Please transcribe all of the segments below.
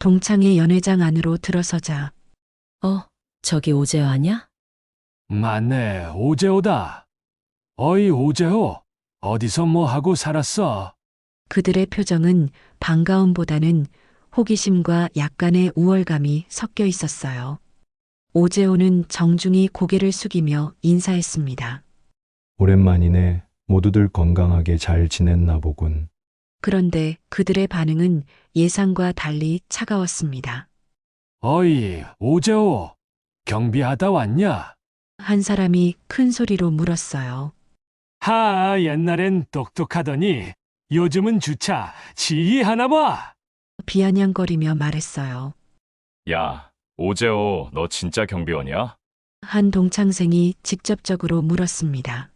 동창의 연회장 안으로 들어서자 저기 오재호 아냐? 맞네, 오재호다. 어이, 오재호. 어디서 뭐 하고 살았어? 그들의 표정은 반가움보다는 호기심과 약간의 우월감이 섞여 있었어요. 오재호는 정중히 고개를 숙이며 인사했습니다. 오랜만이네. 모두들 건강하게 잘 지냈나 보군. 그런데 그들의 반응은 예상과 달리 차가웠습니다. 어이, 오재호. 경비하다 왔냐? 한 사람이 큰 소리로 물었어요. 옛날엔 똑똑하더니 요즘은 주차 지휘하나 봐. 비아냥거리며 말했어요. 야, 오재호, 너 진짜 경비원이야? 한 동창생이 직접적으로 물었습니다.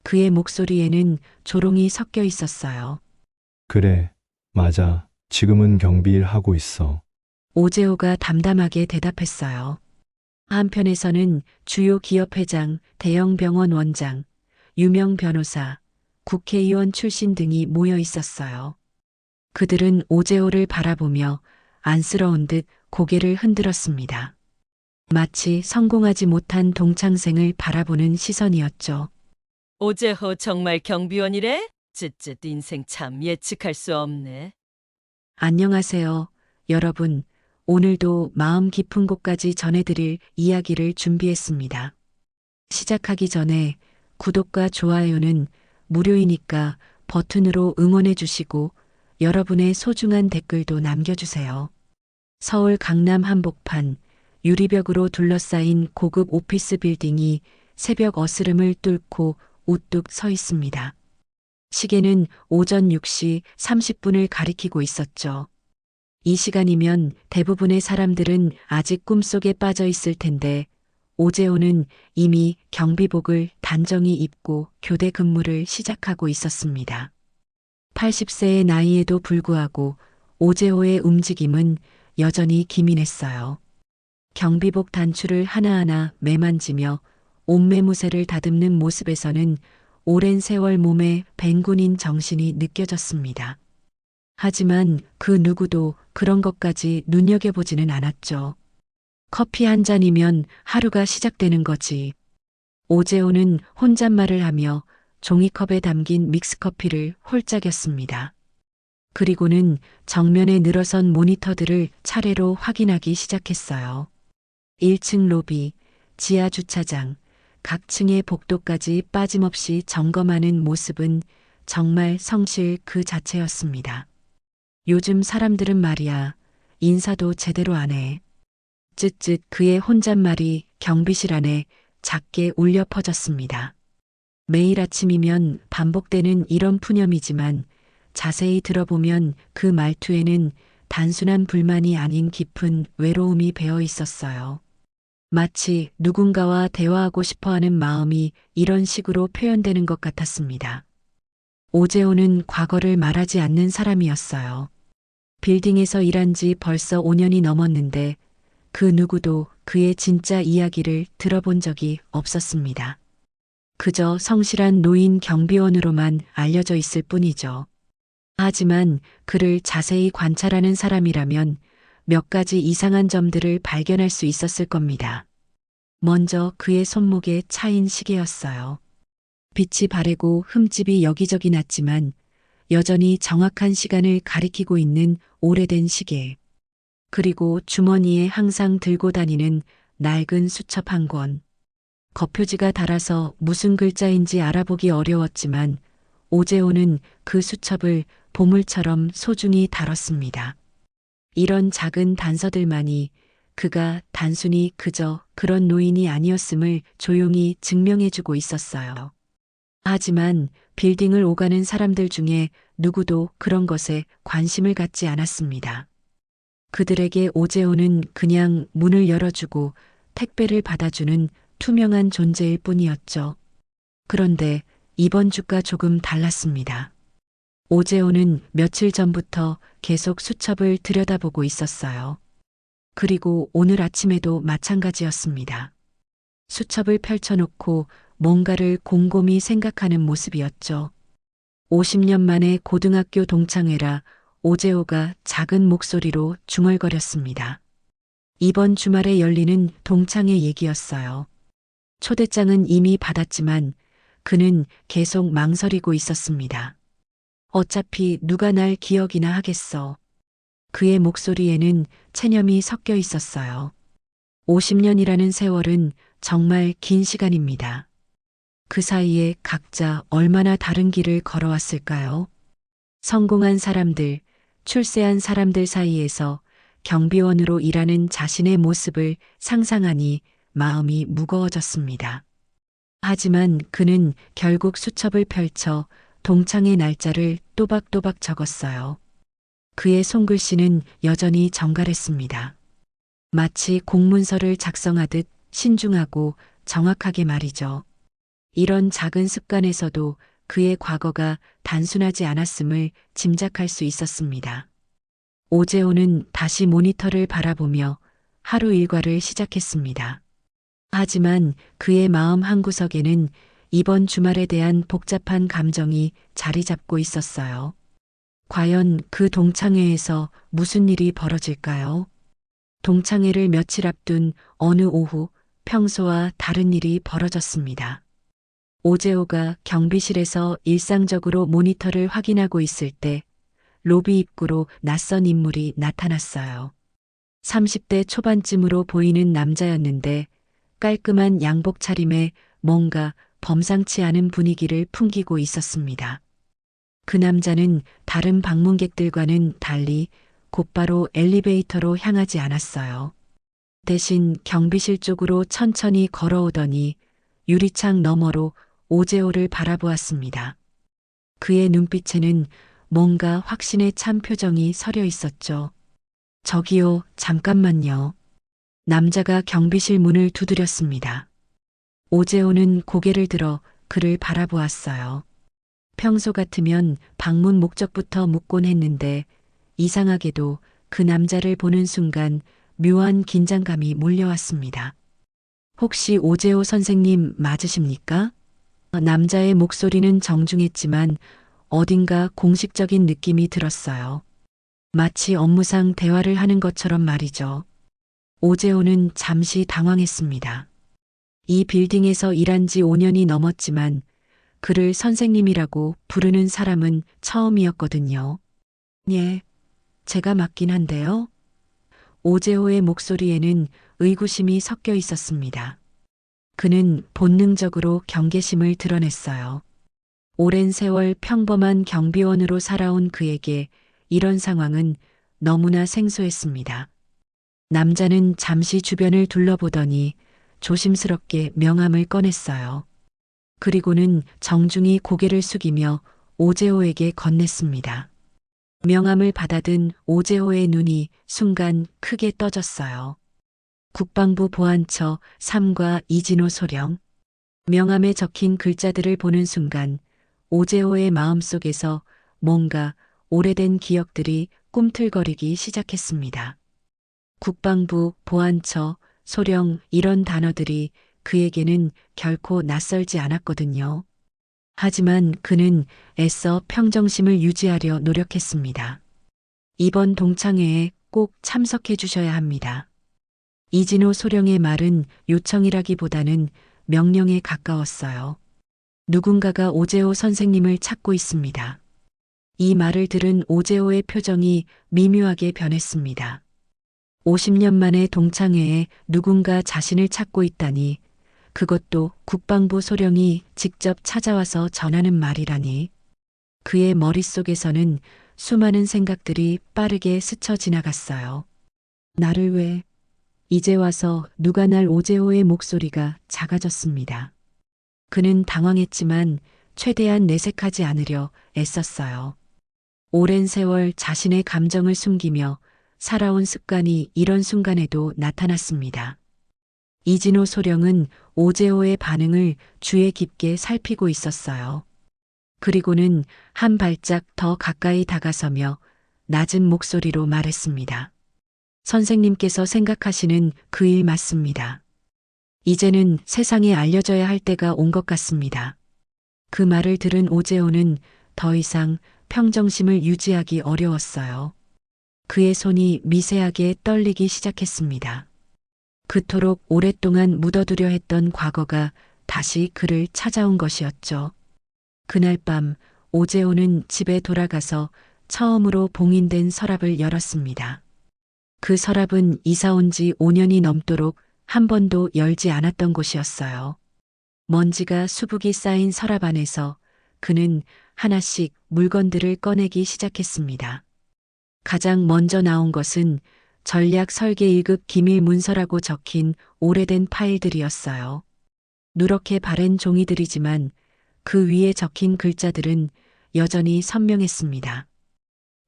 그의 목소리에는 조롱이 섞여 있었어요. 그래, 맞아. 지금은 경비일 하고 있어. 오재호가 담담하게 대답했어요. 한편에서는 주요 기업 회장, 대형 병원 원장, 유명 변호사, 국회의원 출신 등이 모여 있었어요. 그들은 오재호를 바라보며 안쓰러운 듯 고개를 흔들었습니다. 마치 성공하지 못한 동창생을 바라보는 시선이었죠. 오재호 정말 경비원이래? 쯧쯧 인생 참 예측할 수 없네. 안녕하세요, 여러분. 오늘도 마음 깊은 곳까지 전해드릴 이야기를 준비했습니다. 시작하기 전에 구독과 좋아요는 무료이니까 버튼으로 응원해 주시고 여러분의 소중한 댓글도 남겨주세요. 서울 강남 한복판 유리벽으로 둘러싸인 고급 오피스 빌딩이 새벽 어스름을 뚫고 우뚝 서 있습니다. 시계는 오전 6시 30분을 가리키고 있었죠. 이 시간이면 대부분의 사람들은 아직 꿈속에 빠져 있을 텐데 오재호는 이미 경비복을 단정히 입고 교대 근무를 시작하고 있었습니다. 80세의 나이에도 불구하고 오재호의 움직임은 여전히 기민했어요. 경비복 단추를 하나하나 매만지며 옷매무새를 다듬는 모습에서는 오랜 세월 몸에 밴군인 정신이 느껴졌습니다. 하지만 그 누구도 그런 것까지 눈여겨보지는 않았죠. 커피 한 잔이면 하루가 시작되는 거지. 오재호는 혼잣말을 하며 종이컵에 담긴 믹스커피를 홀짝였습니다. 그리고는 정면에 늘어선 모니터들을 차례로 확인하기 시작했어요. 1층 로비, 지하 주차장, 각 층의 복도까지 빠짐없이 점검하는 모습은 정말 성실 그 자체였습니다. 요즘 사람들은 말이야, 인사도 제대로 안 해. 쯧쯧 그의 혼잣말이 경비실 안에 작게 울려 퍼졌습니다. 매일 아침이면 반복되는 이런 푸념이지만 자세히 들어보면 그 말투에는 단순한 불만이 아닌 깊은 외로움이 배어 있었어요. 마치 누군가와 대화하고 싶어하는 마음이 이런 식으로 표현되는 것 같았습니다. 오재호는 과거를 말하지 않는 사람이었어요. 빌딩에서 일한 지 벌써 5년이 넘었는데 그 누구도 그의 진짜 이야기를 들어본 적이 없었습니다. 그저 성실한 노인 경비원으로만 알려져 있을 뿐이죠. 하지만 그를 자세히 관찰하는 사람이라면 몇 가지 이상한 점들을 발견할 수 있었을 겁니다. 먼저 그의 손목에 차인 시계였어요. 빛이 바래고 흠집이 여기저기 났지만 여전히 정확한 시간을 가리키고 있는 오래된 시계. 그리고 주머니에 항상 들고 다니는 낡은 수첩 한 권. 겉표지가 달아서 무슨 글자인지 알아보기 어려웠지만 오재호는 그 수첩을 보물처럼 소중히 다뤘습니다. 이런 작은 단서들만이 그가 단순히 그저 그런 노인이 아니었음을 조용히 증명해주고 있었어요. 하지만 빌딩을 오가는 사람들 중에 누구도 그런 것에 관심을 갖지 않았습니다. 그들에게 오재호는 그냥 문을 열어주고 택배를 받아주는 투명한 존재일 뿐이었죠. 그런데 이번 주가 조금 달랐습니다. 오재호는 며칠 전부터 계속 수첩을 들여다보고 있었어요. 그리고 오늘 아침에도 마찬가지였습니다. 수첩을 펼쳐놓고 뭔가를 곰곰이 생각하는 모습이었죠. 50년 만에 고등학교 동창회라 오재호가 작은 목소리로 중얼거렸습니다. 이번 주말에 열리는 동창회 얘기였어요. 초대장은 이미 받았지만 그는 계속 망설이고 있었습니다. 어차피 누가 날 기억이나 하겠어. 그의 목소리에는 체념이 섞여 있었어요. 50년이라는 세월은 정말 긴 시간입니다. 그 사이에 각자 얼마나 다른 길을 걸어왔을까요? 성공한 사람들, 출세한 사람들 사이에서 경비원으로 일하는 자신의 모습을 상상하니 마음이 무거워졌습니다. 하지만 그는 결국 수첩을 펼쳐 동창의 날짜를 또박또박 적었어요. 그의 손글씨는 여전히 정갈했습니다. 마치 공문서를 작성하듯 신중하고 정확하게 말이죠. 이런 작은 습관에서도 그의 과거가 단순하지 않았음을 짐작할 수 있었습니다. 오재호는 다시 모니터를 바라보며 하루 일과를 시작했습니다. 하지만 그의 마음 한구석에는 이번 주말에 대한 복잡한 감정이 자리 잡고 있었어요. 과연 그 동창회에서 무슨 일이 벌어질까요? 동창회를 며칠 앞둔 어느 오후 평소와 다른 일이 벌어졌습니다. 오재호가 경비실에서 일상적으로 모니터를 확인하고 있을 때 로비 입구로 낯선 인물이 나타났어요. 30대 초반쯤으로 보이는 남자였는데 깔끔한 양복 차림에 뭔가 범상치 않은 분위기를 풍기고 있었습니다. 그 남자는 다른 방문객들과는 달리 곧바로 엘리베이터로 향하지 않았어요. 대신 경비실 쪽으로 천천히 걸어오더니 유리창 너머로 오재호를 바라보았습니다. 그의 눈빛에는 뭔가 확신에 찬 표정이 서려 있었죠. 저기요, 잠깐만요. 남자가 경비실 문을 두드렸습니다. 오재호는 고개를 들어 그를 바라보았어요. 평소 같으면 방문 목적부터 묻곤 했는데 이상하게도 그 남자를 보는 순간 묘한 긴장감이 몰려왔습니다. 혹시 오재호 선생님 맞으십니까? 남자의 목소리는 정중했지만 어딘가 공식적인 느낌이 들었어요. 마치 업무상 대화를 하는 것처럼 말이죠. 오재호는 잠시 당황했습니다. 이 빌딩에서 일한 지 5년이 넘었지만 그를 선생님이라고 부르는 사람은 처음이었거든요. 예, 제가 맞긴 한데요. 오재호의 목소리에는 의구심이 섞여 있었습니다. 그는 본능적으로 경계심을 드러냈어요. 오랜 세월 평범한 경비원으로 살아온 그에게 이런 상황은 너무나 생소했습니다. 남자는 잠시 주변을 둘러보더니 조심스럽게 명함을 꺼냈어요. 그리고는 정중히 고개를 숙이며 오재호에게 건넸습니다. 명함을 받아든 오재호의 눈이 순간 크게 떠졌어요. 국방부 보안처 3과 이진호 소령. 명함에 적힌 글자들을 보는 순간 오재호의 마음속에서 뭔가 오래된 기억들이 꿈틀거리기 시작했습니다. 국방부, 보안처, 소령 이런 단어들이 그에게는 결코 낯설지 않았거든요. 하지만 그는 애써 평정심을 유지하려 노력했습니다. 이번 동창회에 꼭 참석해 주셔야 합니다. 이진호 소령의 말은 요청이라기보다는 명령에 가까웠어요. 누군가가 오재호 선생님을 찾고 있습니다. 이 말을 들은 오재호의 표정이 미묘하게 변했습니다. 50년 만에 동창회에 누군가 자신을 찾고 있다니, 그것도 국방부 소령이 직접 찾아와서 전하는 말이라니. 그의 머릿속에서는 수많은 생각들이 빠르게 스쳐 지나갔어요. 나를 왜? 이제 와서 누가 날? 오재호의 목소리가 작아졌습니다. 그는 당황했지만 최대한 내색하지 않으려 애썼어요. 오랜 세월 자신의 감정을 숨기며 살아온 습관이 이런 순간에도 나타났습니다. 이진호 소령은 오재호의 반응을 주의 깊게 살피고 있었어요. 그리고는 한 발짝 더 가까이 다가서며 낮은 목소리로 말했습니다. 선생님께서 생각하시는 그 일 맞습니다. 이제는 세상에 알려져야 할 때가 온 것 같습니다. 그 말을 들은 오재호는 더 이상 평정심을 유지하기 어려웠어요. 그의 손이 미세하게 떨리기 시작했습니다. 그토록 오랫동안 묻어두려 했던 과거가 다시 그를 찾아온 것이었죠. 그날 밤 오재호는 집에 돌아가서 처음으로 봉인된 서랍을 열었습니다. 그 서랍은 이사 온 지 5년이 넘도록 한 번도 열지 않았던 곳이었어요. 먼지가 수북이 쌓인 서랍 안에서 그는 하나씩 물건들을 꺼내기 시작했습니다. 가장 먼저 나온 것은 전략 설계 1급 기밀 문서라고 적힌 오래된 파일들이었어요. 누렇게 바랜 종이들이지만 그 위에 적힌 글자들은 여전히 선명했습니다.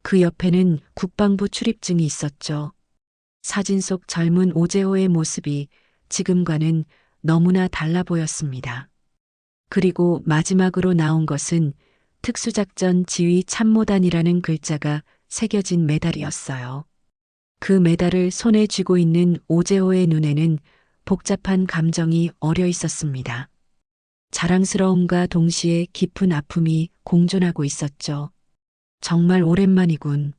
그 옆에는 국방부 출입증이 있었죠. 사진 속 젊은 오재호의 모습이 지금과는 너무나 달라 보였습니다. 그리고 마지막으로 나온 것은 특수작전 지휘 참모단이라는 글자가 새겨진 메달이었어요. 그 메달을 손에 쥐고 있는 오재호의 눈에는 복잡한 감정이 어려 있었습니다. 자랑스러움과 동시에 깊은 아픔이 공존하고 있었죠. 정말 오랜만이군.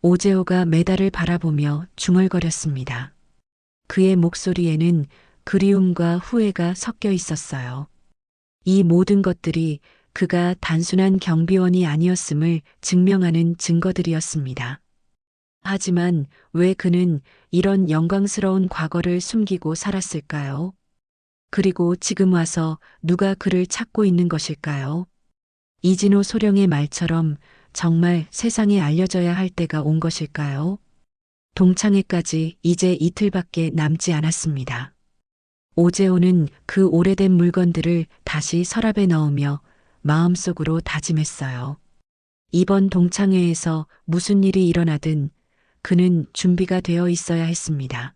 오재호가 메달을 바라보며 중얼거렸습니다. 그의 목소리에는 그리움과 후회가 섞여 있었어요. 이 모든 것들이 그가 단순한 경비원이 아니었음을 증명하는 증거들이었습니다. 하지만 왜 그는 이런 영광스러운 과거를 숨기고 살았을까요? 그리고 지금 와서 누가 그를 찾고 있는 것일까요? 이진호 소령의 말처럼 정말 세상에 알려져야 할 때가 온 것일까요? 동창회까지 이제 이틀밖에 남지 않았습니다. 오재호는 그 오래된 물건들을 다시 서랍에 넣으며 마음속으로 다짐했어요. 이번 동창회에서 무슨 일이 일어나든 그는 준비가 되어 있어야 했습니다.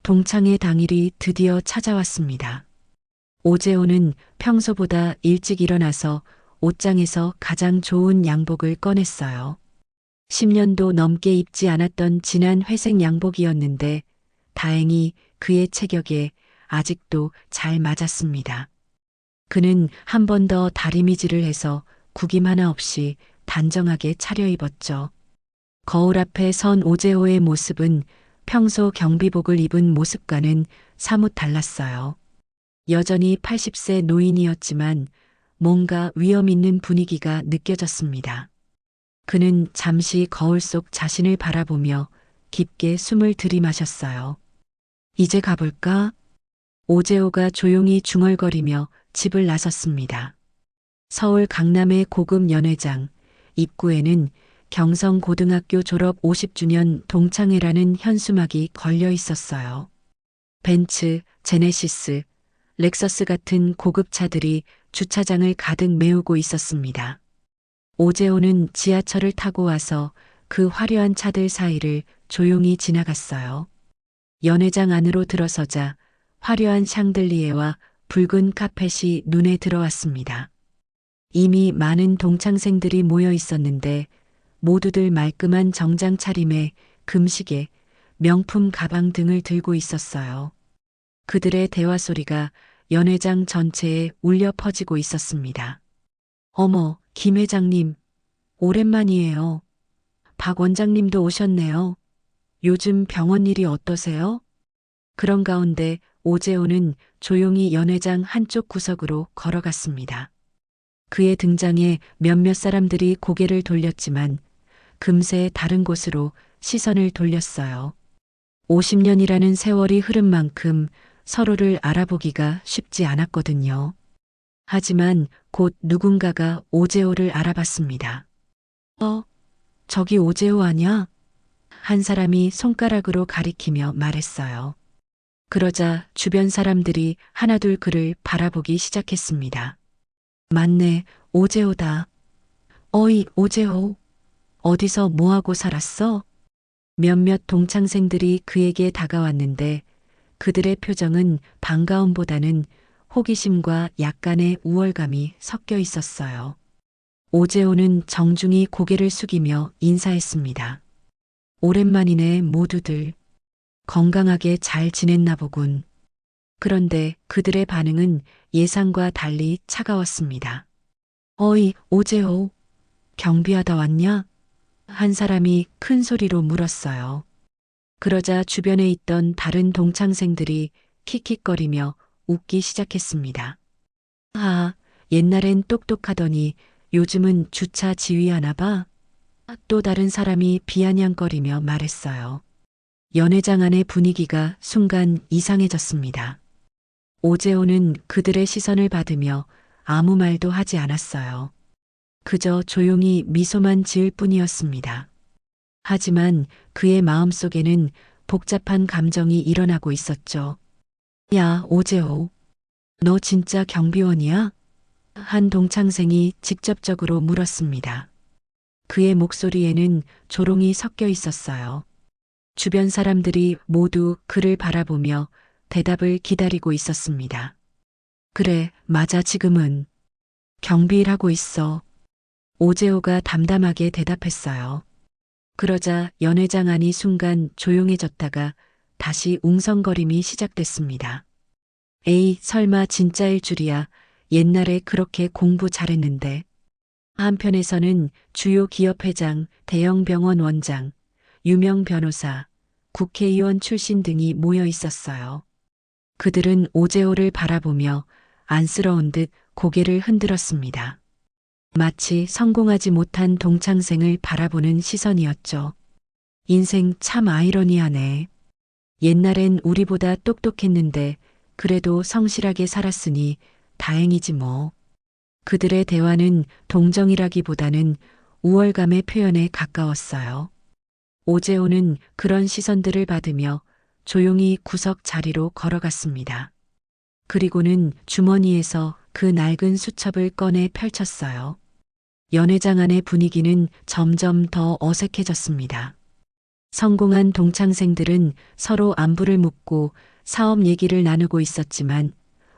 동창회 당일이 드디어 찾아왔습니다. 오재호는 평소보다 일찍 일어나서 옷장에서 가장 좋은 양복을 꺼냈어요. 10년도 넘게 입지 않았던 진한 회색 양복이었는데 다행히 그의 체격에 아직도 잘 맞았습니다. 그는 한 번 더 다리미질을 해서 구김 하나 없이 단정하게 차려입었죠. 거울 앞에 선 오재호의 모습은 평소 경비복을 입은 모습과는 사뭇 달랐어요. 여전히 80세 노인이었지만 뭔가 위험 있는 분위기가 느껴졌습니다. 그는 잠시 거울 속 자신을 바라보며 깊게 숨을 들이마셨어요. 이제 가볼까? 오재호가 조용히 중얼거리며 집을 나섰습니다. 서울 강남의 고급 연회장 입구에는 경성고등학교 졸업 50주년 동창회라는 현수막이 걸려 있었어요. 벤츠, 제네시스, 렉서스 같은 고급차들이 주차장을 가득 메우고 있었습니다. 오재호는 지하철을 타고 와서 그 화려한 차들 사이를 조용히 지나갔어요. 연회장 안으로 들어서자 화려한 샹들리에와 붉은 카펫이 눈에 들어왔습니다. 이미 많은 동창생들이 모여 있었는데 모두들 말끔한 정장 차림에 금시계, 명품 가방 등을 들고 있었어요. 그들의 대화 소리가 연회장 전체에 울려 퍼지고 있었습니다. 어머, 김 회장님, 오랜만이에요. 박 원장님도 오셨네요. 요즘 병원 일이 어떠세요? 그런 가운데 오재호는 조용히 연회장 한쪽 구석으로 걸어갔습니다. 그의 등장에 몇몇 사람들이 고개를 돌렸지만 금세 다른 곳으로 시선을 돌렸어요. 50년이라는 세월이 흐른 만큼 서로를 알아보기가 쉽지 않았거든요. 하지만 곧 누군가가 오재호를 알아봤습니다. 저기 오재호 아냐? 한 사람이 손가락으로 가리키며 말했어요. 그러자 주변 사람들이 하나둘 그를 바라보기 시작했습니다. 맞네, 오재호다. 어이, 오재호. 어디서 뭐하고 살았어? 몇몇 동창생들이 그에게 다가왔는데 그들의 표정은 반가움보다는 호기심과 약간의 우월감이 섞여 있었어요. 오재호는 정중히 고개를 숙이며 인사했습니다. 오랜만이네, 모두들. 건강하게 잘 지냈나 보군. 그런데 그들의 반응은 예상과 달리 차가웠습니다. 어이, 오재호. 경비하다 왔냐? 한 사람이 큰 소리로 물었어요. 그러자 주변에 있던 다른 동창생들이 킥킥거리며 웃기 시작했습니다. 아, 옛날엔 똑똑하더니 요즘은 주차 지휘하나 봐. 또 다른 사람이 비아냥거리며 말했어요. 연회장 안의 분위기가 순간 이상해졌습니다. 오재호는 그들의 시선을 받으며 아무 말도 하지 않았어요. 그저 조용히 미소만 지을 뿐이었습니다. 하지만 그의 마음속에는 복잡한 감정이 일어나고 있었죠. 야, 오재호. 너 진짜 경비원이야? 한 동창생이 직접적으로 물었습니다. 그의 목소리에는 조롱이 섞여 있었어요. 주변 사람들이 모두 그를 바라보며 대답을 기다리고 있었습니다. 그래, 맞아, 지금은 경비일하고 있어. 오재호가 담담하게 대답했어요. 그러자 연회장 안이 순간 조용해졌다가 다시 웅성거림이 시작됐습니다. 에이, 설마 진짜일 줄이야. 옛날에 그렇게 공부 잘했는데. 한편에서는 주요 기업 회장, 대형 병원 원장, 유명 변호사, 국회의원 출신 등이 모여 있었어요. 그들은 오재호를 바라보며 안쓰러운 듯 고개를 흔들었습니다. 마치 성공하지 못한 동창생을 바라보는 시선이었죠. 인생 참 아이러니하네. 옛날엔 우리보다 똑똑했는데 그래도 성실하게 살았으니 다행이지 뭐. 그들의 대화는 동정이라기보다는 우월감의 표현에 가까웠어요. 오재호는 그런 시선들을 받으며 조용히 구석 자리로 걸어갔습니다. 그리고는 주머니에서 그 낡은 수첩을 꺼내 펼쳤어요. 연회장 안의 분위기는 점점 더 어색해졌습니다. 성공한 동창생들은 서로 안부를 묻고 사업 얘기를 나누고 있었지만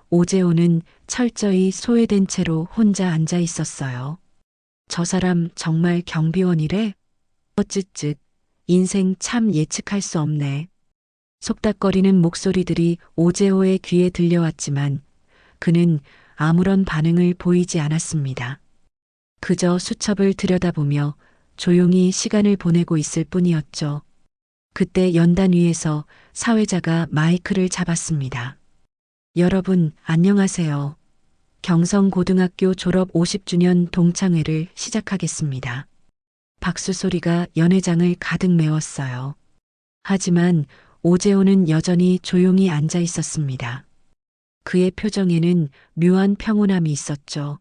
오재호는 철저히 소외된 채로 혼자 앉아 있었어요. 저 사람 정말 경비원이래? 어쯧쯧, 인생 참 예측할 수 없네. 속닥거리는 목소리들이 오재호의 귀에 들려왔지만 그는 아무런 반응을 보이지 않았습니다. 그저 수첩을 들여다보며 조용히 시간을 보내고 있을 뿐이었죠. 그때 연단 위에서 사회자가 마이크를 잡았습니다. 여러분, 안녕하세요. 경성고등학교 졸업 50주년 동창회를 시작하겠습니다. 박수 소리가 연회장을 가득 메웠어요. 하지만 오재호는 여전히 조용히 앉아 있었습니다. 그의 표정에는 묘한 평온함이 있었죠.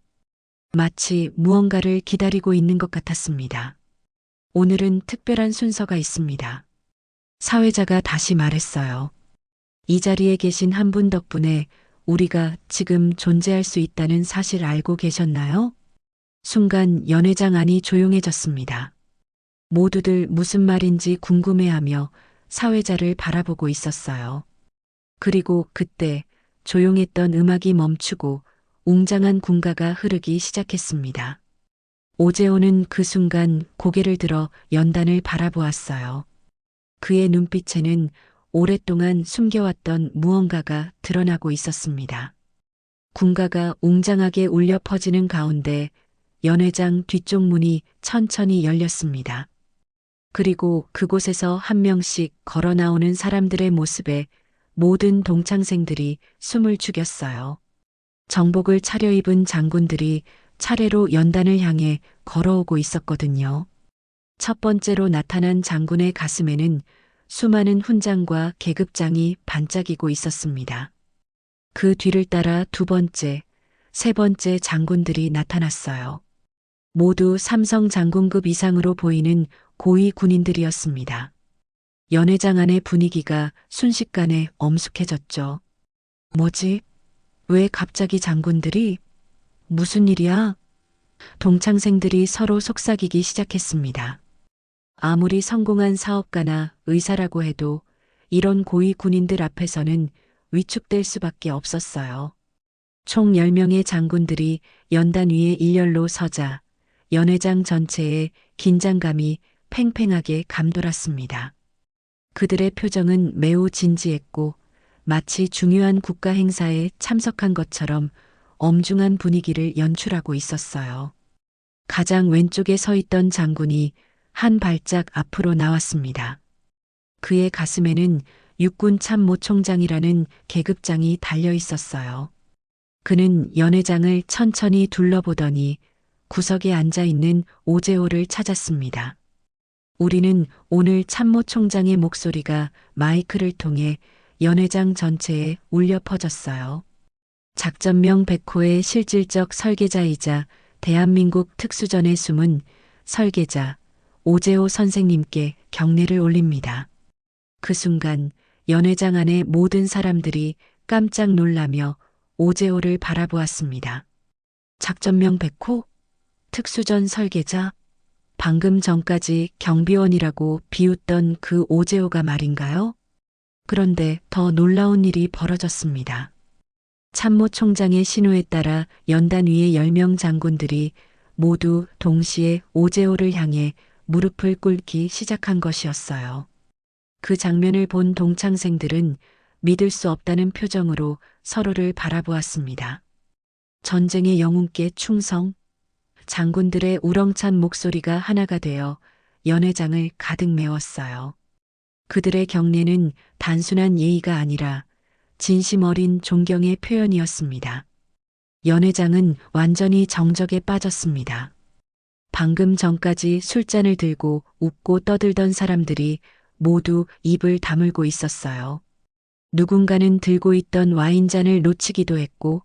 마치 무언가를 기다리고 있는 것 같았습니다. 오늘은 특별한 순서가 있습니다. 사회자가 다시 말했어요. 이 자리에 계신 한 분 덕분에 우리가 지금 존재할 수 있다는 사실 알고 계셨나요? 순간 연회장 안이 조용해졌습니다. 모두들 무슨 말인지 궁금해하며 사회자를 바라보고 있었어요. 그리고 그때 조용했던 음악이 멈추고 웅장한 군가가 흐르기 시작했습니다. 오재호는 그 순간 고개를 들어 연단을 바라보았어요. 그의 눈빛에는 오랫동안 숨겨왔던 무언가가 드러나고 있었습니다. 군가가 웅장하게 울려 퍼지는 가운데 연회장 뒤쪽 문이 천천히 열렸습니다. 그리고 그곳에서 한 명씩 걸어 나오는 사람들의 모습에 모든 동창생들이 숨을 죽였어요. 정복을 차려입은 장군들이 차례로 연단을 향해 걸어오고 있었거든요. 첫 번째로 나타난 장군의 가슴에는 수많은 훈장과 계급장이 반짝이고 있었습니다. 그 뒤를 따라 두 번째, 세 번째 장군들이 나타났어요. 모두 삼성 장군급 이상으로 보이는 고위 군인들이었습니다. 연회장 안의 분위기가 순식간에 엄숙해졌죠. 뭐지? 왜 갑자기 장군들이? 무슨 일이야? 동창생들이 서로 속삭이기 시작했습니다. 아무리 성공한 사업가나 의사라고 해도 이런 고위 군인들 앞에서는 위축될 수밖에 없었어요. 총 10명의 장군들이 연단 위에 일렬로 서자 연회장 전체에 긴장감이 팽팽하게 감돌았습니다. 그들의 표정은 매우 진지했고 마치 중요한 국가 행사에 참석한 것처럼 엄중한 분위기를 연출하고 있었어요. 가장 왼쪽에 서 있던 장군이 한 발짝 앞으로 나왔습니다. 그의 가슴에는 육군 참모총장이라는 계급장이 달려 있었어요. 그는 연회장을 천천히 둘러보더니 구석에 앉아 있는 오제호를 찾았습니다. 우리는 오늘 참모총장의 목소리가 마이크를 통해 연회장 전체에 울려 퍼졌어요. 작전명 백호의 실질적 설계자이자 대한민국 특수전에 숨은 설계자 오제호 선생님께 경례를 올립니다. 그 순간 연회장 안의 모든 사람들이 깜짝 놀라며 오제호를 바라보았습니다. 작전명 백호? 특수전 설계자? 방금 전까지 경비원이라고 비웃던 그 오제호가 말인가요? 그런데 더 놀라운 일이 벌어졌습니다. 참모총장의 신호에 따라 연단 위의 10명 장군들이 모두 동시에 오제호를 향해 무릎을 꿇기 시작한 것이었어요. 그 장면을 본 동창생들은 믿을 수 없다는 표정으로 서로를 바라보았습니다. 전쟁의 영웅께 충성. 장군들의 우렁찬 목소리가 하나가 되어 연회장을 가득 메웠어요. 그들의 경례는 단순한 예의가 아니라 진심 어린 존경의 표현이었습니다. 연회장은 완전히 정적에 빠졌습니다. 방금 전까지 술잔을 들고 웃고 떠들던 사람들이 모두 입을 다물고 있었어요. 누군가는 들고 있던 와인잔을 놓치기도 했고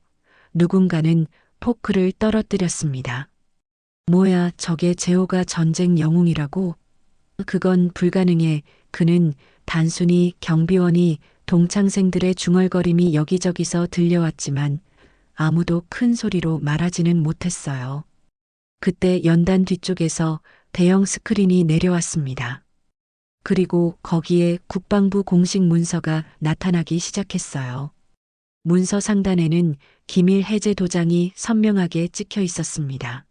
누군가는 포크를 떨어뜨렸습니다. 뭐야, 저게 제호가 전쟁 영웅이라고? 그건 불가능해. 그는 단순히 경비원이 동창생들의 중얼거림이 여기저기서 들려왔지만 아무도 큰 소리로 말하지는 못했어요. 그때 연단 뒤쪽에서 대형 스크린이 내려왔습니다. 그리고 거기에 국방부 공식 문서가 나타나기 시작했어요. 문서 상단에는 기밀 해제 도장이 선명하게 찍혀 있었습니다.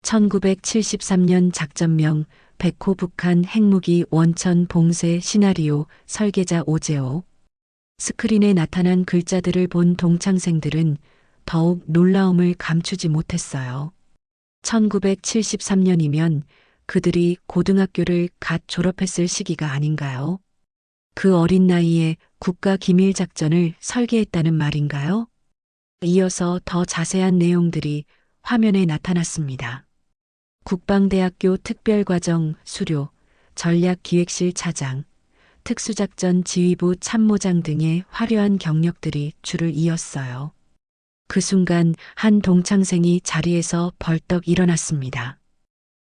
1973년 작전명 백호 북한 핵무기 원천 봉쇄 시나리오 설계자 오제호. 스크린에 나타난 글자들을 본 동창생들은 더욱 놀라움을 감추지 못했어요. 1973년이면 그들이 고등학교를 갓 졸업했을 시기가 아닌가요? 그 어린 나이에 국가기밀작전을 설계했다는 말인가요? 이어서 더 자세한 내용들이 화면에 나타났습니다. 국방대학교 특별과정 수료, 전략기획실 차장, 특수작전 지휘부 참모장 등의 화려한 경력들이 줄을 이었어요. 그 순간 한 동창생이 자리에서 벌떡 일어났습니다.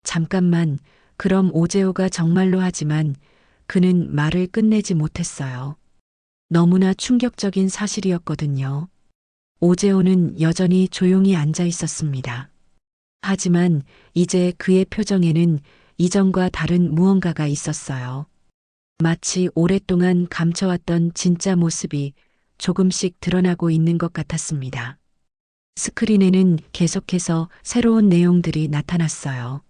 잠깐만, 그럼 오제호가 정말로 하지만 그는 말을 끝내지 못했어요. 너무나 충격적인 사실이었거든요. 오제호는 여전히 조용히 앉아 있었습니다. 하지만 이제 그의 표정에는 이전과 다른 무언가가 있었어요. 마치 오랫동안 감춰왔던 진짜 모습이 조금씩 드러나고 있는 것 같았습니다. 스크린에는 계속해서 새로운 내용들이 나타났어요.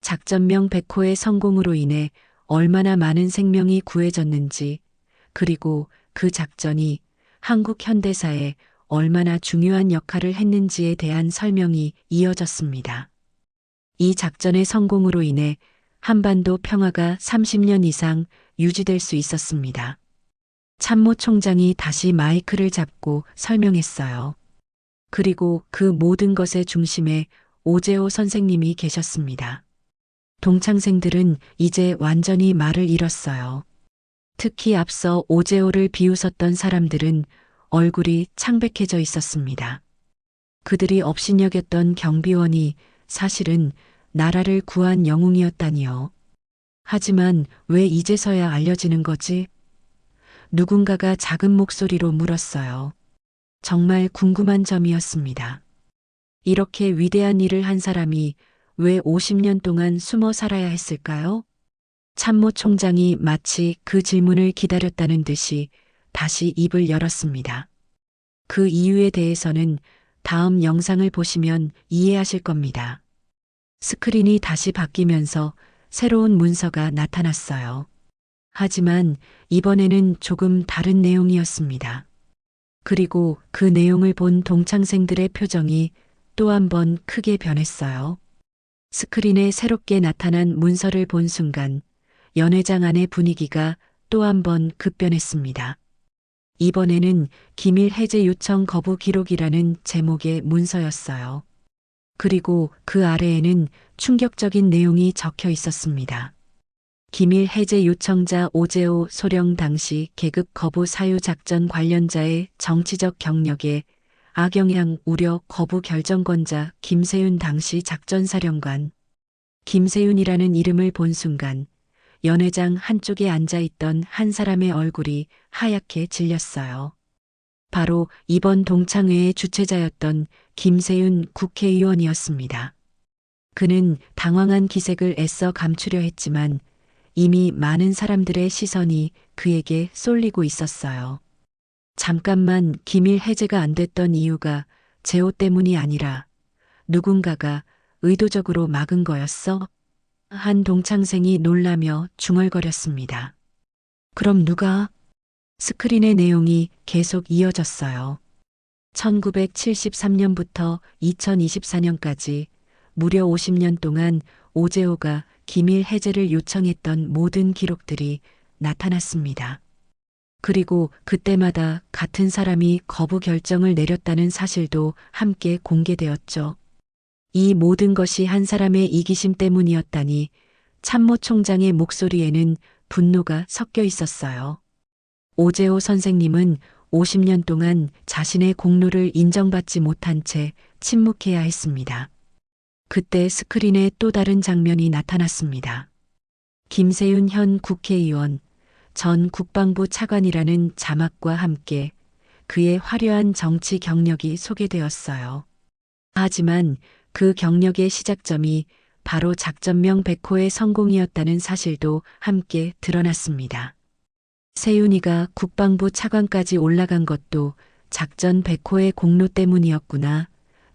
작전명 백호의 성공으로 인해 얼마나 많은 생명이 구해졌는지, 그리고 그 작전이 한국 현대사에 얼마나 중요한 역할을 했는지에 대한 설명이 이어졌습니다. 이 작전의 성공으로 인해 한반도 평화가 30년 이상 유지될 수 있었습니다. 참모총장이 다시 마이크를 잡고 설명했어요. 그리고 그 모든 것의 중심에 오제호 선생님이 계셨습니다. 동창생들은 이제 완전히 말을 잃었어요. 특히 앞서 오제호를 비웃었던 사람들은 얼굴이 창백해져 있었습니다. 그들이 업신여겼던 경비원이 사실은 나라를 구한 영웅이었다니요. 하지만 왜 이제서야 알려지는 거지? 누군가가 작은 목소리로 물었어요. 정말 궁금한 점이었습니다. 이렇게 위대한 일을 한 사람이 왜 50년 동안 숨어 살아야 했을까요? 참모총장이 마치 그 질문을 기다렸다는 듯이 다시 입을 열었습니다. 그 이유에 대해서는 다음 영상을 보시면 이해하실 겁니다. 스크린이 다시 바뀌면서 새로운 문서가 나타났어요. 하지만 이번에는 조금 다른 내용이었습니다. 그리고 그 내용을 본 동창생들의 표정이 또 한 번 크게 변했어요. 스크린에 새롭게 나타난 문서를 본 순간 연회장 안의 분위기가 또 한 번 급변했습니다. 이번에는 기밀 해제 요청 거부 기록이라는 제목의 문서였어요. 그리고 그 아래에는 충격적인 내용이 적혀 있었습니다. 기밀 해제 요청자 오제오 소령 당시 계급 거부 사유 작전 관련자의 정치적 경력에 악영향 우려 거부 결정권자 김세윤 당시 작전사령관. 김세윤이라는 이름을 본 순간 연회장 한쪽에 앉아있던 한 사람의 얼굴이 하얗게 질렸어요. 바로 이번 동창회의 주최자였던 김세윤 국회의원이었습니다. 그는 당황한 기색을 애써 감추려 했지만 이미 많은 사람들의 시선이 그에게 쏠리고 있었어요. 잠깐만 기밀 해제가 안 됐던 이유가 제호 때문이 아니라 누군가가 의도적으로 막은 거였어? 한 동창생이 놀라며 중얼거렸습니다. 그럼 누가? 스크린의 내용이 계속 이어졌어요. 1973년부터 2024년까지 무려 50년 동안 오제오가 기밀 해제를 요청했던 모든 기록들이 나타났습니다. 그리고 그때마다 같은 사람이 거부 결정을 내렸다는 사실도 함께 공개되었죠. 이 모든 것이 한 사람의 이기심 때문이었다니 참모 총장의 목소리에는 분노가 섞여 있었어요. 오제오 선생님은 50년 동안 자신의 공로를 인정받지 못한 채 침묵해야 했습니다. 그때 스크린에 또 다른 장면이 나타났습니다. 김세윤 현 국회의원, 전 국방부 차관이라는 자막과 함께 그의 화려한 정치 경력이 소개되었어요. 하지만 그 경력의 시작점이 바로 작전명 100호의 성공이었다는 사실도 함께 드러났습니다. 세윤이가 국방부 차관까지 올라간 것도 작전 100호의 공로 때문이었구나.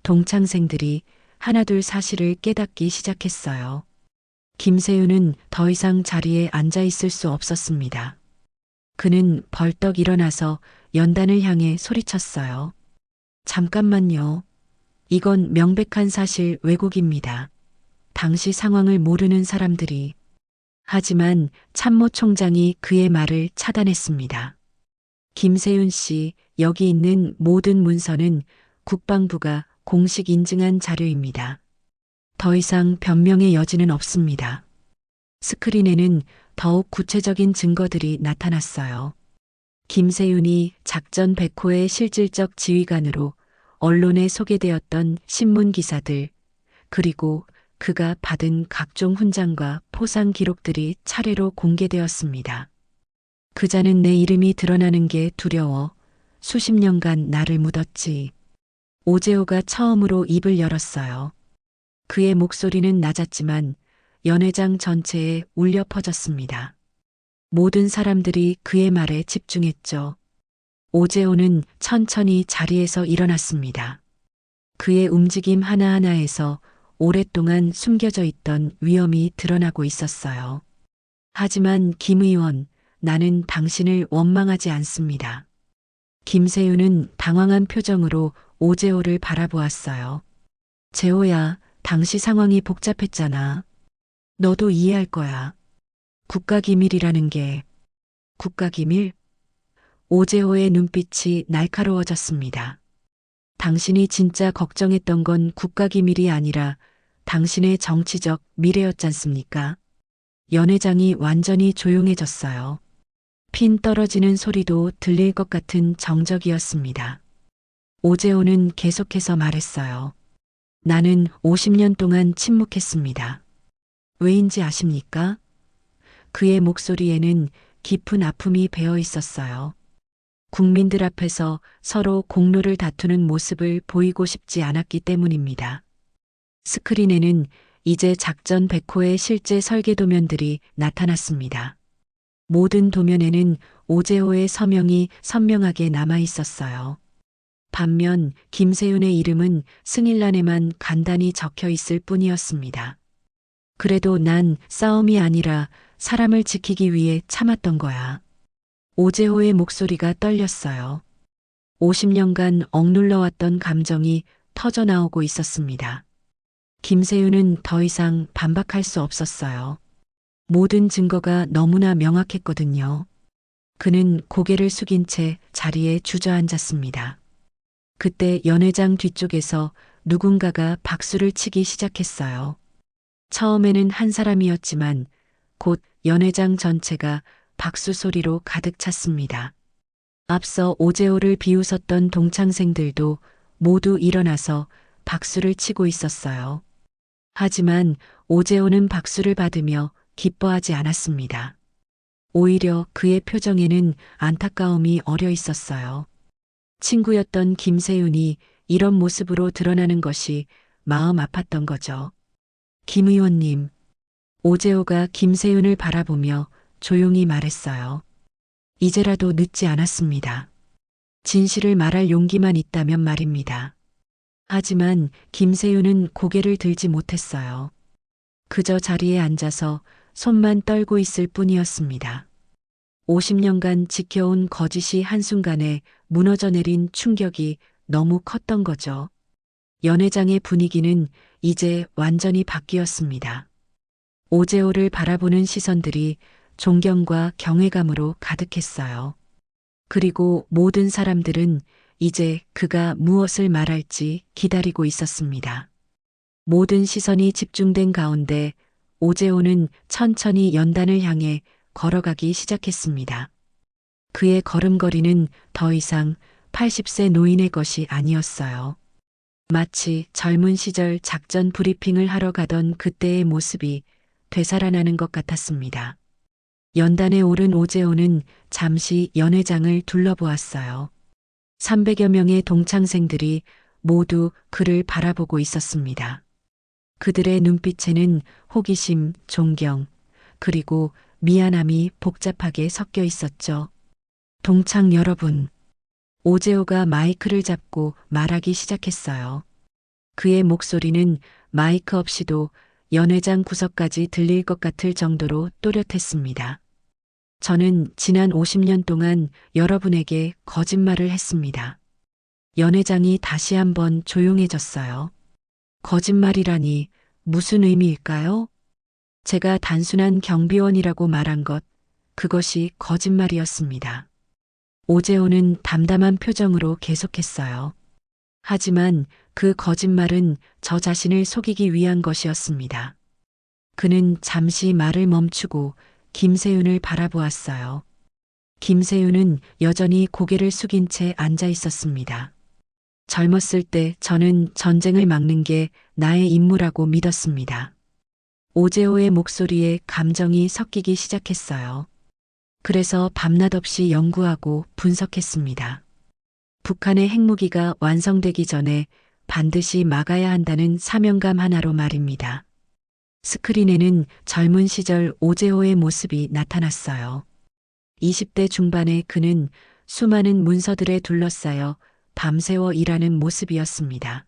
동창생들이 하나둘 사실을 깨닫기 시작했어요. 김세윤은 더 이상 자리에 앉아 있을 수 없었습니다. 그는 벌떡 일어나서 연단을 향해 소리쳤어요. 잠깐만요. 이건 명백한 사실 왜곡입니다. 당시 상황을 모르는 사람들이. 하지만 참모 총장이 그의 말을 차단했습니다. 김세윤 씨, 여기 있는 모든 문서는 국방부가 공식 인증한 자료입니다. 더 이상 변명의 여지는 없습니다. 스크린에는 더욱 구체적인 증거들이 나타났어요. 김세윤이 작전 100호의 실질적 지휘관으로 언론에 소개되었던 신문 기사들, 그리고 그가 받은 각종 훈장과 포상 기록들이 차례로 공개되었습니다. 그자는 내 이름이 드러나는 게 두려워 수십 년간 나를 묻었지. 오제오가 처음으로 입을 열었어요. 그의 목소리는 낮았지만 연회장 전체에 울려 퍼졌습니다. 모든 사람들이 그의 말에 집중했죠. 오제오는 천천히 자리에서 일어났습니다. 그의 움직임 하나하나에서 오랫동안 숨겨져 있던 위험이 드러나고 있었어요. 하지만 김 의원, 나는 당신을 원망하지 않습니다. 김세윤은 당황한 표정으로 오제오를 바라보았어요. 제오야, 당시 상황이 복잡했잖아. 너도 이해할 거야. 국가기밀이라는 게. 국가기밀? 오제오의 눈빛이 날카로워졌습니다. 당신이 진짜 걱정했던 건 국가기밀이 아니라 당신의 정치적 미래였잖습니까? 연회장이 완전히 조용해졌어요. 핀 떨어지는 소리도 들릴 것 같은 정적이었습니다. 오제오는 계속해서 말했어요. 나는 50년 동안 침묵했습니다. 왜인지 아십니까? 그의 목소리에는 깊은 아픔이 배어 있었어요. 국민들 앞에서 서로 공로를 다투는 모습을 보이고 싶지 않았기 때문입니다. 스크린에는 이제 작전 100호의 실제 설계 도면들이 나타났습니다. 모든 도면에는 오제오의 서명이 선명하게 남아 있었어요. 반면 김세윤의 이름은 승일란에만 간단히 적혀 있을 뿐이었습니다. 그래도 난 싸움이 아니라 사람을 지키기 위해 참았던 거야. 오제호의 목소리가 떨렸어요. 50년간 억눌러왔던 감정이 터져나오고 있었습니다. 김세윤은 더 이상 반박할 수 없었어요. 모든 증거가 너무나 명확했거든요. 그는 고개를 숙인 채 자리에 주저앉았습니다. 그때 연회장 뒤쪽에서 누군가가 박수를 치기 시작했어요. 처음에는 한 사람이었지만 곧 연회장 전체가 박수 소리로 가득 찼습니다. 앞서 오제오를 비웃었던 동창생들도 모두 일어나서 박수를 치고 있었어요. 하지만 오제오는 박수를 받으며 기뻐하지 않았습니다. 오히려 그의 표정에는 안타까움이 어려 있었어요. 친구였던 김세윤이 이런 모습으로 드러나는 것이 마음 아팠던 거죠. 김 의원님, 오제오가 김세윤을 바라보며 조용히 말했어요. 이제라도 늦지 않았습니다. 진실을 말할 용기만 있다면 말입니다. 하지만 김세윤은 고개를 들지 못했어요. 그저 자리에 앉아서 손만 떨고 있을 뿐이었습니다. 50년간 지켜온 거짓이 한순간에 무너져 내린 충격이 너무 컸던 거죠. 연회장의 분위기는 이제 완전히 바뀌었습니다. 오제오를 바라보는 시선들이 존경과 경외감으로 가득했어요. 그리고 모든 사람들은 이제 그가 무엇을 말할지 기다리고 있었습니다. 모든 시선이 집중된 가운데 오제오는 천천히 연단을 향해 걸어가기 시작했습니다. 그의 걸음걸이는 더 이상 80세 노인의 것이 아니었어요. 마치 젊은 시절 작전 브리핑을 하러 가던 그때의 모습이 되살아나는 것 같았습니다. 연단에 오른 오제오는 잠시 연회장을 둘러보았어요. 300여 명의 동창생들이 모두 그를 바라보고 있었습니다. 그들의 눈빛에는 호기심, 존경, 그리고 미안함이 복잡하게 섞여 있었죠. 동창 여러분, 오제오가 마이크를 잡고 말하기 시작했어요. 그의 목소리는 마이크 없이도 연회장 구석까지 들릴 것 같을 정도로 또렷했습니다. 저는 지난 50년 동안 여러분에게 거짓말을 했습니다. 연회장이 다시 한번 조용해졌어요. 거짓말이라니 무슨 의미일까요? 제가 단순한 경비원이라고 말한 것, 그것이 거짓말이었습니다. 오제오는 담담한 표정으로 계속했어요. 하지만 그 거짓말은 저 자신을 속이기 위한 것이었습니다. 그는 잠시 말을 멈추고 김세윤을 바라보았어요. 김세윤은 여전히 고개를 숙인 채 앉아 있었습니다. 젊었을 때 저는 전쟁을 막는 게 나의 임무라고 믿었습니다. 오제오의 목소리에 감정이 섞이기 시작했어요. 그래서 밤낮 없이 연구하고 분석했습니다. 북한의 핵무기가 완성되기 전에 반드시 막아야 한다는 사명감 하나로 말입니다. 스크린에는 젊은 시절 오제오의 모습이 나타났어요. 20대 중반의 그는 수많은 문서들에 둘러싸여 밤새워 일하는 모습이었습니다.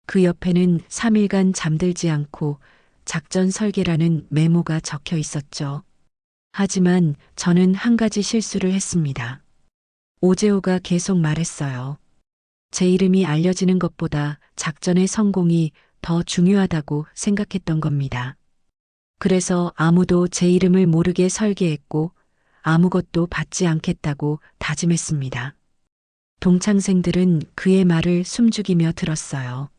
그 옆에는 3일간 잠들지 않고 작전 설계라는 메모가 적혀 있었죠. 하지만 저는 한 가지 실수를 했습니다. 오제오가 계속 말했어요. 제 이름이 알려지는 것보다 작전의 성공이 더 중요하다고 생각했던 겁니다. 그래서 아무도 제 이름을 모르게 설계했고 아무것도 받지 않겠다고 다짐했습니다. 동창생들은 그의 말을 숨죽이며 들었어요.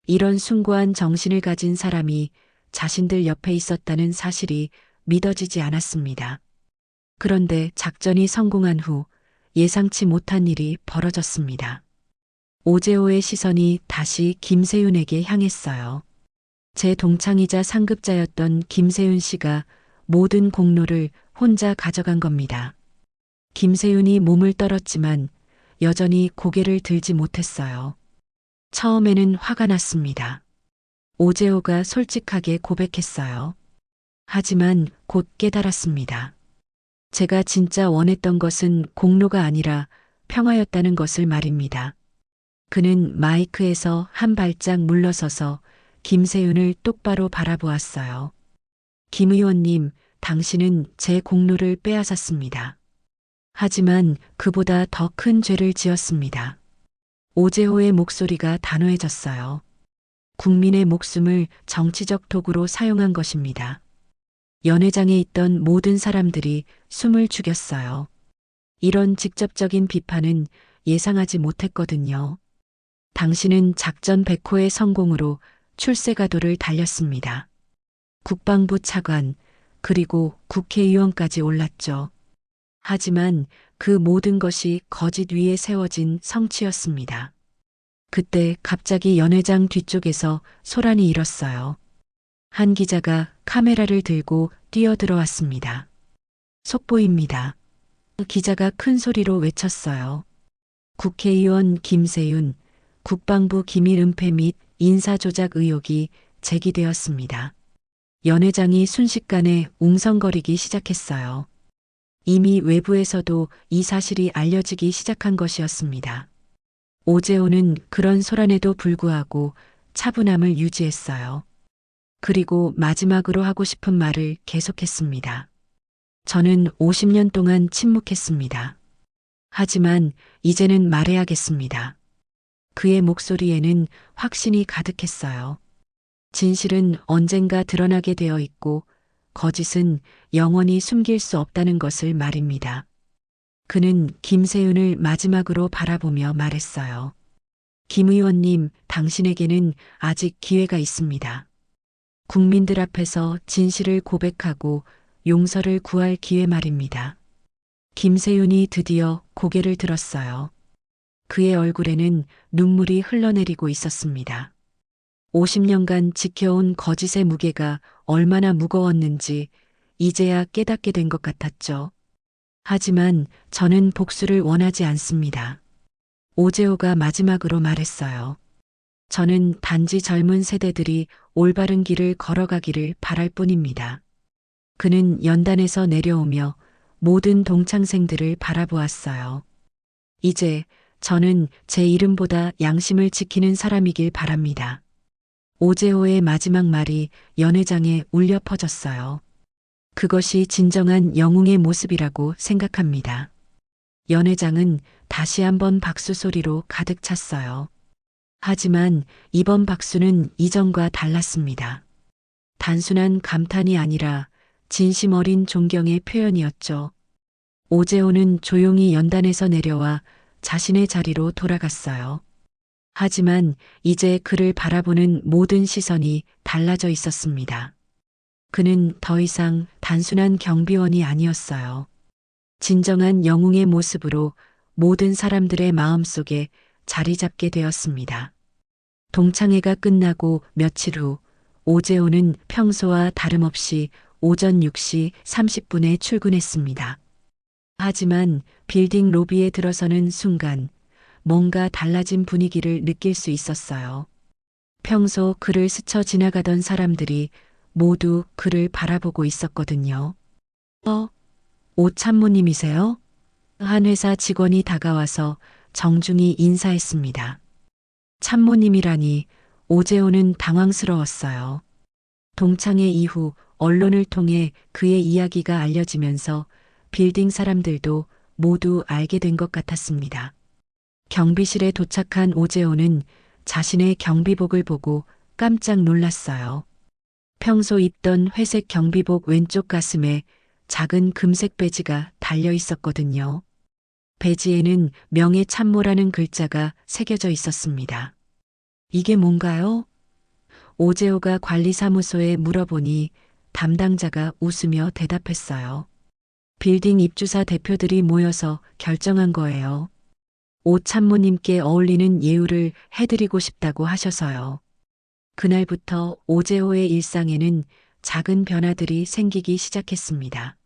이런 숭고한 정신을 가진 사람이 자신들 옆에 있었다는 사실이 믿어지지 않았습니다. 그런데 작전이 성공한 후 예상치 못한 일이 벌어졌습니다. 오제오의 시선이 다시 김세윤에게 향했어요. 제 동창이자 상급자였던 김세윤 씨가 모든 공로를 혼자 가져간 겁니다. 김세윤이 몸을 떨었지만 여전히 고개를 들지 못했어요. 처음에는 화가 났습니다. 오제오가 솔직하게 고백했어요. 하지만 곧 깨달았습니다. 제가 진짜 원했던 것은 공로가 아니라 평화였다는 것을 말입니다. 그는 마이크에서 한 발짝 물러서서 김세윤을 똑바로 바라보았어요. 김 의원님, 당신은 제 공로를 빼앗았습니다. 하지만 그보다 더 큰 죄를 지었습니다. 오제호의 목소리가 단호해졌어요. 국민의 목숨을 정치적 도구로 사용한 것입니다. 연회장에 있던 모든 사람들이 숨을 죽였어요. 이런 직접적인 비판은 예상하지 못했거든요. 당신은 작전 100호의 성공으로 출세가도를 달렸습니다. 국방부 차관, 그리고 국회의원까지 올랐죠. 하지만 그 모든 것이 거짓 위에 세워진 성취였습니다. 그때 갑자기 연회장 뒤쪽에서 소란이 일었어요. 한 기자가 카메라를 들고 뛰어들어왔습니다. 속보입니다. 기자가 큰 소리로 외쳤어요. 국회의원 김세윤, 국방부 기밀 은폐 및 인사조작 의혹이 제기되었습니다. 연회장이 순식간에 웅성거리기 시작했어요. 이미 외부에서도 이 사실이 알려지기 시작한 것이었습니다. 오제오는 그런 소란에도 불구하고 차분함을 유지했어요. 그리고 마지막으로 하고 싶은 말을 계속했습니다. 저는 50년 동안 침묵했습니다. 하지만 이제는 말해야겠습니다. 그의 목소리에는 확신이 가득했어요. 진실은 언젠가 드러나게 되어 있고 거짓은 영원히 숨길 수 없다는 것을 말입니다. 그는 김세윤을 마지막으로 바라보며 말했어요. 김 의원님, 당신에게는 아직 기회가 있습니다. 국민들 앞에서 진실을 고백하고 용서를 구할 기회 말입니다. 김세윤이 드디어 고개를 들었어요. 그의 얼굴에는 눈물이 흘러내리고 있었습니다. 50년간 지켜온 거짓의 무게가 얼마나 무거웠는지 이제야 깨닫게 된 것 같았죠. 하지만 저는 복수를 원하지 않습니다. 오제오가 마지막으로 말했어요. 저는 단지 젊은 세대들이 올바른 길을 걸어가기를 바랄 뿐입니다. 그는 연단에서 내려오며 모든 동창생들을 바라보았어요. 이제 저는 제 이름보다 양심을 지키는 사람이길 바랍니다. 오제오의 마지막 말이 연회장에 울려 퍼졌어요. 그것이 진정한 영웅의 모습이라고 생각합니다. 연회장은 다시 한번 박수 소리로 가득 찼어요. 하지만 이번 박수는 이전과 달랐습니다. 단순한 감탄이 아니라 진심 어린 존경의 표현이었죠. 오제오는 조용히 연단에서 내려와 자신의 자리로 돌아갔어요. 하지만 이제 그를 바라보는 모든 시선이 달라져 있었습니다. 그는 더 이상 단순한 경비원이 아니었어요. 진정한 영웅의 모습으로 모든 사람들의 마음속에 자리 잡게 되었습니다. 동창회가 끝나고 며칠 후 오제오는 평소와 다름없이 오전 6시 30분에 출근했습니다. 하지만 빌딩 로비에 들어서는 순간 뭔가 달라진 분위기를 느낄 수 있었어요. 평소 그를 스쳐 지나가던 사람들이 모두 그를 바라보고 있었거든요. 오 참모님이세요? 한 회사 직원이 다가와서 정중히 인사했습니다. 참모님이라니 오제오는 당황스러웠어요. 동창회 이후 언론을 통해 그의 이야기가 알려지면서 빌딩 사람들도 모두 알게 된 것 같았습니다. 경비실에 도착한 오제오는 자신의 경비복을 보고 깜짝 놀랐어요. 평소 입던 회색 경비복 왼쪽 가슴에 작은 금색 배지가 달려 있었거든요. 배지에는 명예 참모라는 글자가 새겨져 있었습니다. 이게 뭔가요? 오제오가 관리사무소에 물어보니 담당자가 웃으며 대답했어요. 빌딩 입주사 대표들이 모여서 결정한 거예요. 오 참모님께 어울리는 예우를 해드리고 싶다고 하셔서요. 그날부터 오제오의 일상에는 작은 변화들이 생기기 시작했습니다.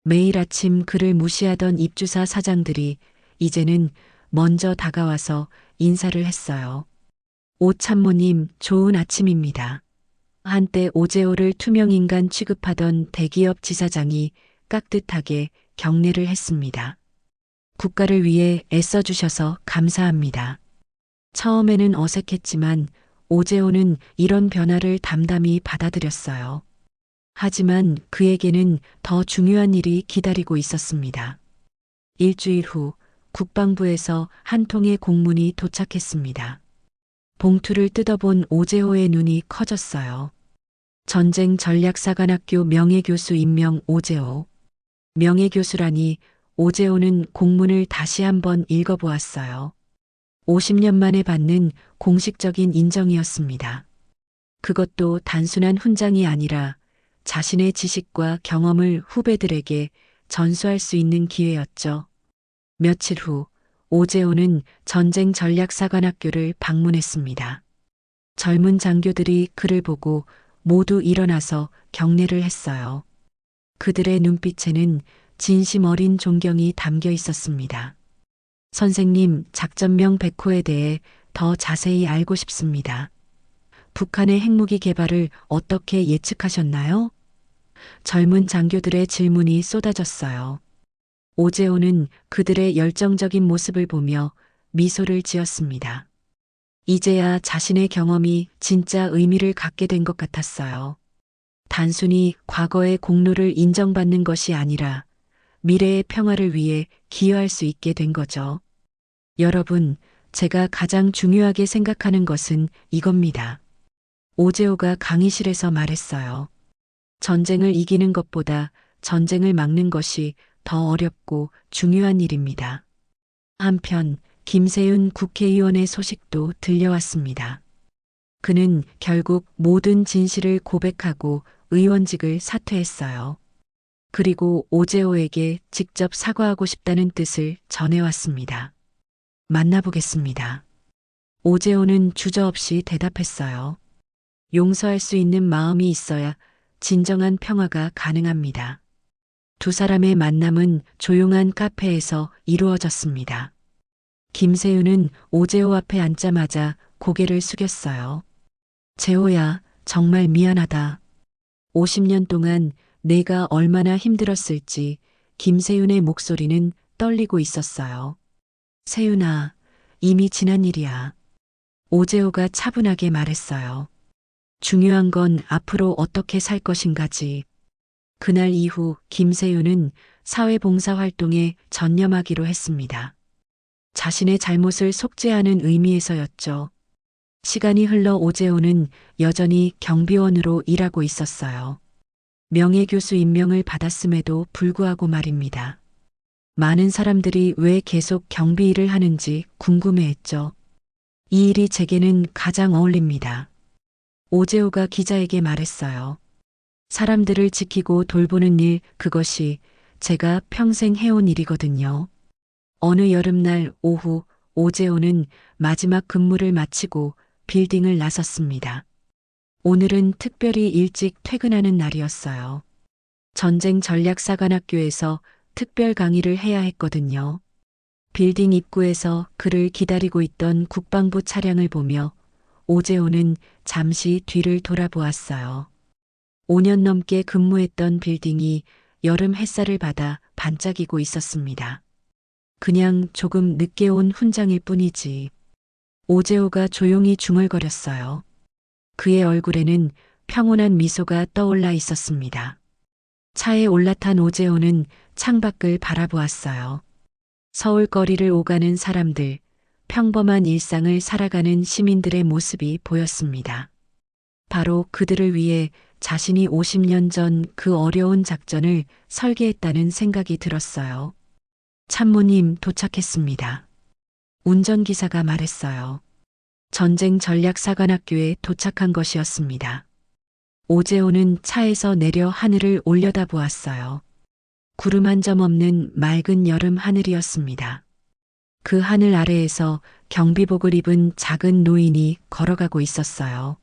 매일 아침 그를 무시하던 입주사 사장들이 이제는 먼저 다가와서 인사를 했어요. 오 참모님, 좋은 아침입니다. 한때 오제오를 투명인간 취급하던 대기업 지사장이 깍듯하게 경례를 했습니다. 국가를 위해 애써주셔서 감사합니다. 처음에는 어색했지만 오제오는 이런 변화를 담담히 받아들였어요. 하지만 그에게는 더 중요한 일이 기다리고 있었습니다. 일주일 후 국방부에서 한 통의 공문이 도착했습니다. 봉투를 뜯어본 오재호의 눈이 커졌어요. 전쟁 전략사관학교 명예교수 임명 오재호. 명예교수라니 오재호는 공문을 다시 한번 읽어보았어요. 50년 만에 받는 공식적인 인정이었습니다. 그것도 단순한 훈장이 아니라 자신의 지식과 경험을 후배들에게 전수할 수 있는 기회였죠. 며칠 후 오재호는 전쟁 전략사관학교를 방문했습니다. 젊은 장교들이 그를 보고 모두 일어나서 경례를 했어요. 그들의 눈빛에는 진심 어린 존경이 담겨 있었습니다. 선생님, 작전명 100호에 대해 더 자세히 알고 싶습니다. 북한의 핵무기 개발을 어떻게 예측하셨나요? 젊은 장교들의 질문이 쏟아졌어요. 오재호는 그들의 열정적인 모습을 보며 미소를 지었습니다. 이제야 자신의 경험이 진짜 의미를 갖게 된 것 같았어요. 단순히 과거의 공로를 인정받는 것이 아니라 미래의 평화를 위해 기여할 수 있게 된 거죠. 여러분, 제가 가장 중요하게 생각하는 것은 이겁니다. 오재호가 강의실에서 말했어요. 전쟁을 이기는 것보다 전쟁을 막는 것이 더 어렵고 중요한 일입니다. 한편 김세윤 국회의원의 소식도 들려왔습니다. 그는 결국 모든 진실을 고백하고 의원직을 사퇴했어요. 그리고 오재호에게 직접 사과하고 싶다는 뜻을 전해왔습니다. 만나보겠습니다. 오재호는 주저없이 대답했어요. 용서할 수 있는 마음이 있어야 진정한 평화가 가능합니다. 두 사람의 만남은 조용한 카페에서 이루어졌습니다. 김세윤은 오재호 앞에 앉자마자 고개를 숙였어요. 재호야, 정말 미안하다. 50년 동안 내가 얼마나 힘들었을지 김세윤의 목소리는 떨리고 있었어요. 세윤아, 이미 지난 일이야. 오재호가 차분하게 말했어요. 중요한 건 앞으로 어떻게 살 것인가지. 그날 이후 김세윤은 사회봉사 활동에 전념하기로 했습니다. 자신의 잘못을 속죄하는 의미에서였죠. 시간이 흘러 오재호는 여전히 경비원으로 일하고 있었어요. 명예교수 임명을 받았음에도 불구하고 말입니다. 많은 사람들이 왜 계속 경비 일을 하는지 궁금해했죠. 이 일이 제게는 가장 어울립니다. 오재호가 기자에게 말했어요. 사람들을 지키고 돌보는 일, 그것이 제가 평생 해온 일이거든요. 어느 여름날 오후 오재호는 마지막 근무를 마치고 빌딩을 나섰습니다. 오늘은 특별히 일찍 퇴근하는 날이었어요. 전쟁 전략사관학교에서 특별 강의를 해야 했거든요. 빌딩 입구에서 그를 기다리고 있던 국방부 차량을 보며 오재호는 잠시 뒤를 돌아보았어요. 5년 넘게 근무했던 빌딩이 여름 햇살을 받아 반짝이고 있었습니다. 그냥 조금 늦게 온 훈장일 뿐이지. 오재호가 조용히 중얼거렸어요. 그의 얼굴에는 평온한 미소가 떠올라 있었습니다. 차에 올라탄 오재호는 창밖을 바라보았어요. 서울 거리를 오가는 사람들, 평범한 일상을 살아가는 시민들의 모습이 보였습니다. 바로 그들을 위해 자신이 50년 전 그 어려운 작전을 설계했다는 생각이 들었어요. 참모님, 도착했습니다. 운전기사가 말했어요. 전쟁 전략사관학교에 도착한 것이었습니다. 오재호는 차에서 내려 하늘을 올려다보았어요. 구름 한 점 없는 맑은 여름 하늘이었습니다. 그 하늘 아래에서 경비복을 입은 작은 노인이 걸어가고 있었어요.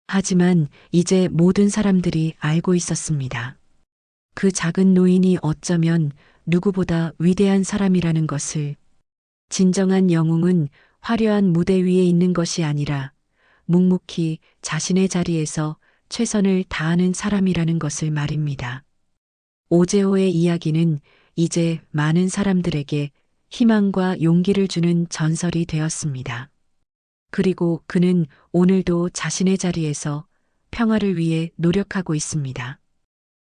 하지만 이제 모든 사람들이 알고 있었습니다. 그 작은 노인이 어쩌면 누구보다 위대한 사람이라는 것을. 진정한 영웅은 화려한 무대 위에 있는 것이 아니라 묵묵히 자신의 자리에서 최선을 다하는 사람이라는 것을 말입니다. 오재호의 이야기는 이제 많은 사람들에게 희망과 용기를 주는 전설이 되었습니다. 그리고 그는 오늘도 자신의 자리에서 평화를 위해 노력하고 있습니다.